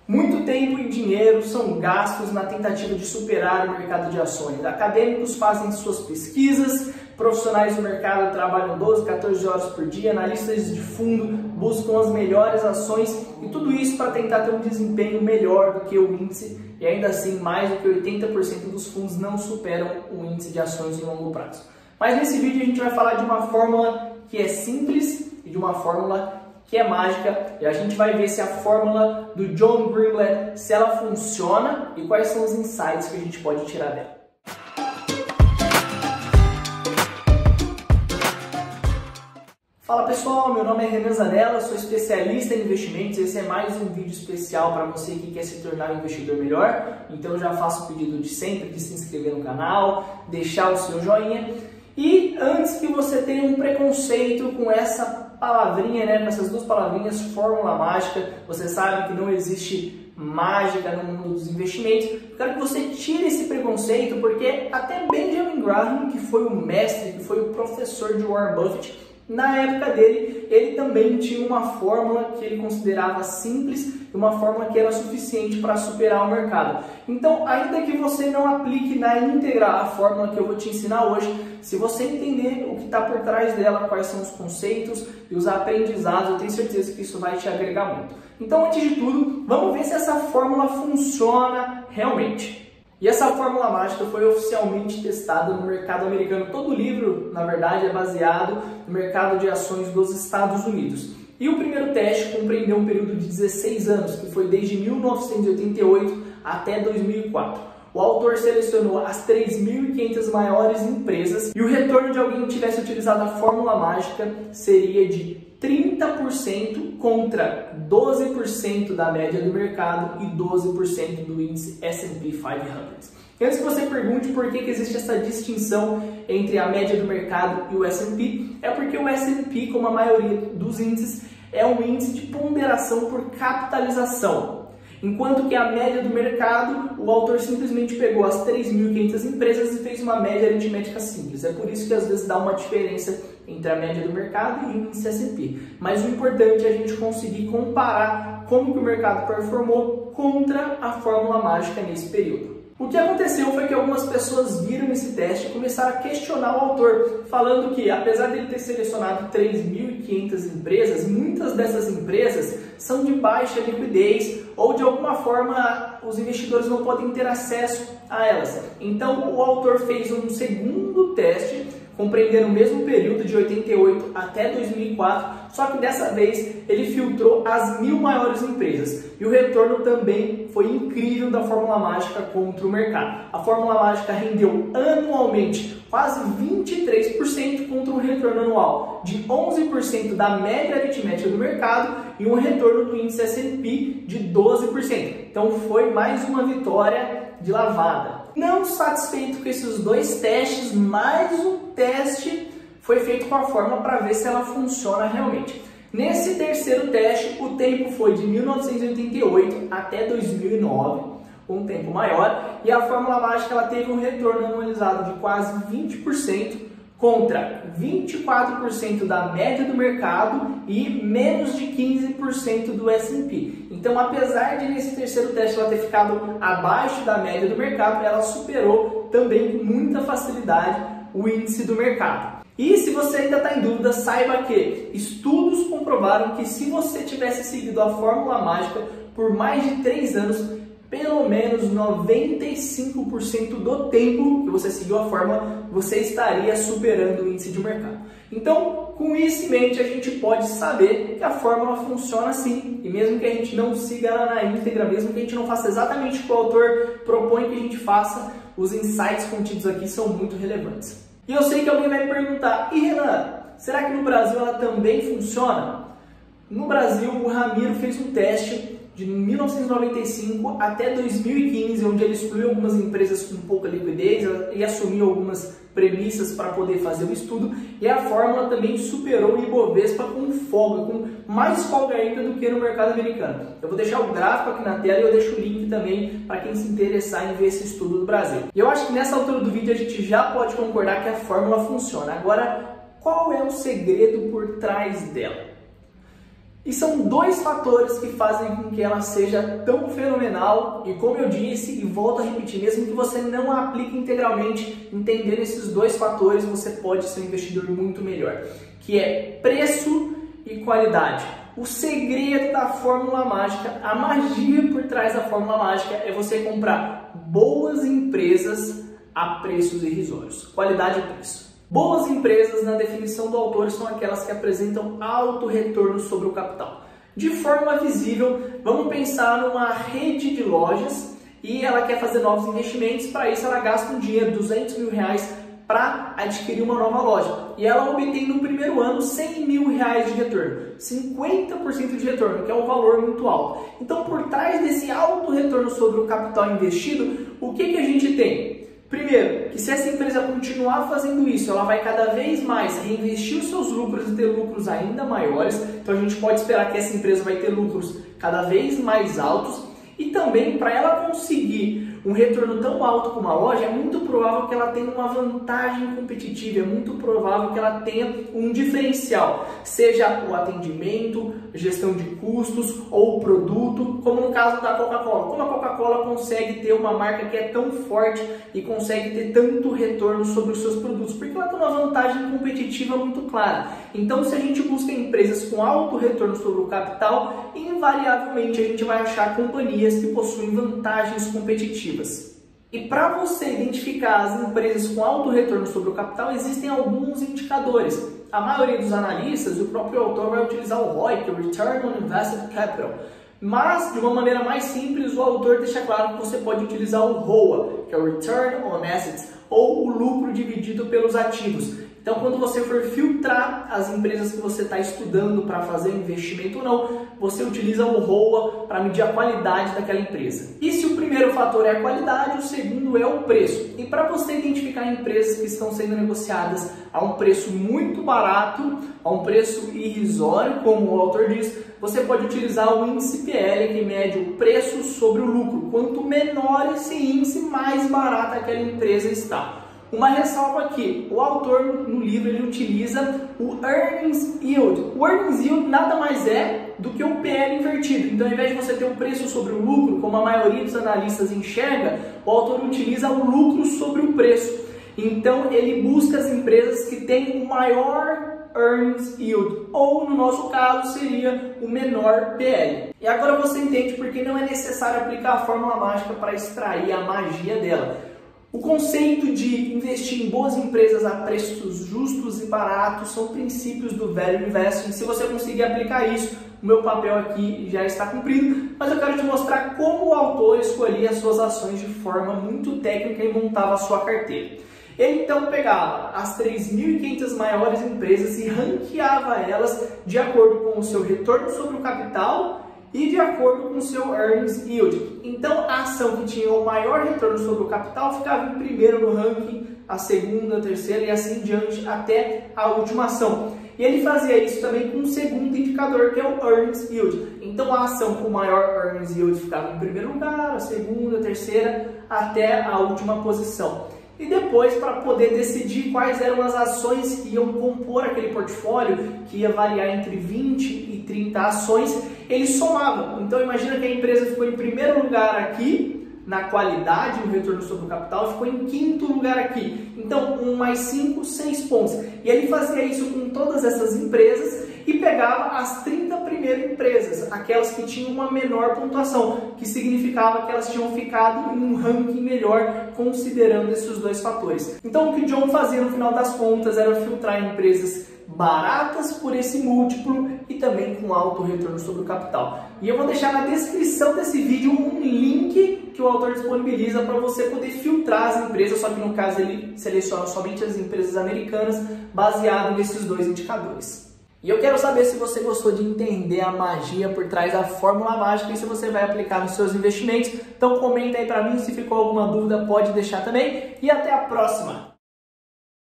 Muito tempo e dinheiro são gastos na tentativa de superar o mercado de ações. Acadêmicos fazem suas pesquisas, profissionais do mercado trabalham 12, 14 horas por dia, analistas de fundo buscam as melhores ações e tudo isso para tentar ter um desempenho melhor do que o índice e ainda assim mais do que 80% dos fundos não superam o índice de ações em longo prazo. Mas nesse vídeo a gente vai falar de uma fórmula que é simples e de uma fórmula que é mágica, e a gente vai ver se a fórmula do John Greenblatt, se ela funciona e quais são os insights que a gente pode tirar dela. Fala pessoal, meu nome é Renan Zanella, sou especialista em investimentos e esse é mais um vídeo especial para você que quer se tornar um investidor melhor. Então eu já faço o pedido de sempre de se inscrever no canal, deixar o seu joinha. E antes que você tenha um preconceito com essa palavrinha, com essas duas palavrinhas, fórmula mágica, você sabe que não existe mágica no mundo dos investimentos. Eu quero que você tire esse preconceito, porque até Benjamin Graham, que foi o mestre, que foi o professor de Warren Buffett, na época dele, ele também tinha uma fórmula que ele considerava simples e uma fórmula que era suficiente para superar o mercado. Então, ainda que você não aplique na íntegra a fórmula que eu vou te ensinar hoje, se você entender o que está por trás dela, quais são os conceitos e os aprendizados, eu tenho certeza que isso vai te agregar muito. Então, antes de tudo, vamos ver se essa fórmula funciona realmente. E essa fórmula mágica foi oficialmente testada no mercado americano. Todo o livro, na verdade, é baseado no mercado de ações dos Estados Unidos. E o primeiro teste compreendeu um período de 16 anos, que foi desde 1988 até 2004. O autor selecionou as 3.500 maiores empresas e o retorno de alguém que tivesse utilizado a fórmula mágica seria de 30% contra 12% da média do mercado e 12% do índice S&P 500. E antes que você pergunte por que existe essa distinção entre a média do mercado e o S&P, é porque o S&P, como a maioria dos índices, é um índice de ponderação por capitalização. Enquanto que a média do mercado, o autor simplesmente pegou as 3.500 empresas e fez uma média aritmética simples. É por isso que às vezes dá uma diferença entre a média do mercado e o índice S&P. Mas o importante é a gente conseguir comparar como que o mercado performou contra a fórmula mágica nesse período. O que aconteceu foi que algumas pessoas viram esse teste e começaram a questionar o autor, falando que, apesar de ele ter selecionado 3.500 empresas, muitas dessas empresas são de baixa liquidez ou, de alguma forma, os investidores não podem ter acesso a elas. Então, o autor fez um segundo teste, compreendendo o mesmo período de 88 até 2004, só que dessa vez ele filtrou as 1.000 maiores empresas. E o retorno também foi incrível da fórmula mágica contra o mercado. A fórmula mágica rendeu anualmente quase 23% contra um retorno anual de 11% da média aritmética do mercado e um retorno do índice S&P de 12%. Então foi mais uma vitória de lavada. Não satisfeito com esses dois testes, mais um teste foi feito com a fórmula para ver se ela funciona realmente. Nesse terceiro teste, o tempo foi de 1988 até 2009, um tempo maior, e a fórmula mágica ela teve um retorno anualizado de quase 20% contra 24% da média do mercado e menos de 15% do S&P. Então, apesar de nesse terceiro teste ela ter ficado abaixo da média do mercado, ela superou também com muita facilidade o índice do mercado. E se você ainda está em dúvida, saiba que estudos comprovaram que se você tivesse seguido a fórmula mágica por mais de 3 anos, pelo menos 95% do tempo que você seguiu a fórmula, você estaria superando o índice de mercado. Então, com isso em mente, a gente pode saber que a fórmula funciona assim. E mesmo que a gente não siga ela na íntegra, mesmo que a gente não faça exatamente o que o autor propõe que a gente faça, os insights contidos aqui são muito relevantes. E eu sei que alguém vai me perguntar, e Renan, será que no Brasil ela também funciona? No Brasil, o Ramiro fez um teste de 1995 até 2015, onde ele excluiu algumas empresas com pouca liquidez e assumiu algumas premissas para poder fazer o estudo, e a fórmula também superou o Ibovespa com folga, com mais folga ainda do que no mercado americano. Eu vou deixar o gráfico aqui na tela e eu deixo o link também para quem se interessar em ver esse estudo do Brasil. E eu acho que nessa altura do vídeo a gente já pode concordar que a fórmula funciona. Agora, qual é o segredo por trás dela? E são dois fatores que fazem com que ela seja tão fenomenal e, como eu disse e volto a repetir, mesmo que você não a aplique integralmente, entendendo esses dois fatores, você pode ser um investidor muito melhor, que é preço e qualidade. O segredo da fórmula mágica, a magia por trás da fórmula mágica é você comprar boas empresas a preços irrisórios. Qualidade e preço. Boas empresas, na definição do autor, são aquelas que apresentam alto retorno sobre o capital. De forma visível, vamos pensar numa rede de lojas e ela quer fazer novos investimentos. Para isso, ela gasta um dinheiro, R$200 mil, para adquirir uma nova loja. E ela obtém no primeiro ano R$100 mil de retorno, 50% de retorno, que é um valor muito alto. Então, por trás desse alto retorno sobre o capital investido, o que a gente tem? Primeiro, que se essa empresa continuar fazendo isso, ela vai cada vez mais reinvestir os seus lucros e ter lucros ainda maiores. Então a gente pode esperar que essa empresa vai ter lucros cada vez mais altos. E também, para ela conseguir um retorno tão alto como a loja, é muito provável que ela tenha uma vantagem competitiva, é muito provável que ela tenha um diferencial, seja o atendimento, gestão de custos ou o produto, como no caso da Coca-Cola. Como a Coca-Cola consegue ter uma marca que é tão forte e consegue ter tanto retorno sobre os seus produtos? Porque ela tem uma vantagem competitiva muito clara. Então, se a gente busca empresas com alto retorno sobre o capital, invariavelmente a gente vai achar companhias que possuem vantagens competitivas. E para você identificar as empresas com alto retorno sobre o capital, existem alguns indicadores. A maioria dos analistas, o próprio autor vai utilizar o ROI, que é o Return on Invested Capital. Mas, de uma maneira mais simples, o autor deixa claro que você pode utilizar o ROA, que é o Return on Assets, ou o lucro dividido pelos ativos. Então, quando você for filtrar as empresas que você está estudando para fazer investimento ou não, você utiliza o ROA para medir a qualidade daquela empresa. E se o primeiro fator é a qualidade, o segundo é o preço. E para você identificar empresas que estão sendo negociadas a um preço muito barato, a um preço irrisório, como o autor diz, você pode utilizar o índice PL, que mede o preço sobre o lucro. Quanto menor esse índice, mais barata aquela empresa está. Uma ressalva aqui, o autor no livro ele utiliza o Earnings Yield. O Earnings Yield nada mais é do que o PL invertido. Então, ao invés de você ter o preço sobre o lucro, como a maioria dos analistas enxerga, o autor utiliza o lucro sobre o preço. Então, ele busca as empresas que têm o maior Earnings Yield, ou no nosso caso seria o menor PL. E agora você entende porque não é necessário aplicar a fórmula mágica para extrair a magia dela. O conceito de investir em boas empresas a preços justos e baratos são princípios do Value Investing. Se você conseguir aplicar isso, o meu papel aqui já está cumprido, mas eu quero te mostrar como o autor escolhia as suas ações de forma muito técnica e montava a sua carteira. Ele então pegava as 3.500 maiores empresas e ranqueava elas de acordo com o seu retorno sobre o capital e de acordo com o seu Earnings Yield. Então, a ação que tinha o maior retorno sobre o capital ficava em primeiro no ranking, a segunda, a terceira e assim diante até a última ação. E ele fazia isso também com um segundo indicador, que é o Earnings Yield. Então, a ação com o maior Earnings Yield ficava em primeiro lugar, a segunda, a terceira, até a última posição. E depois, para poder decidir quais eram as ações que iam compor aquele portfólio, que ia variar entre 20 e 30 ações, ele somava. Então, imagina que a empresa ficou em primeiro lugar aqui, na qualidade, no retorno sobre o capital, ficou em quinto lugar aqui. Então, 1 mais 5, 6 pontos. E ele fazia isso com todas essas empresas e pegava as 30 primeiras empresas, aquelas que tinham uma menor pontuação, que significava que elas tinham ficado em um ranking melhor, considerando esses dois fatores. Então, o que o John fazia no final das contas era filtrar empresas baratas por esse múltiplo e também com alto retorno sobre o capital. E eu vou deixar na descrição desse vídeo um link que o autor disponibiliza para você poder filtrar as empresas, só que no caso ele seleciona somente as empresas americanas baseado nesses dois indicadores. E eu quero saber se você gostou de entender a magia por trás da fórmula mágica e se você vai aplicar nos seus investimentos. Então comenta aí para mim, se ficou alguma dúvida pode deixar também. E até a próxima!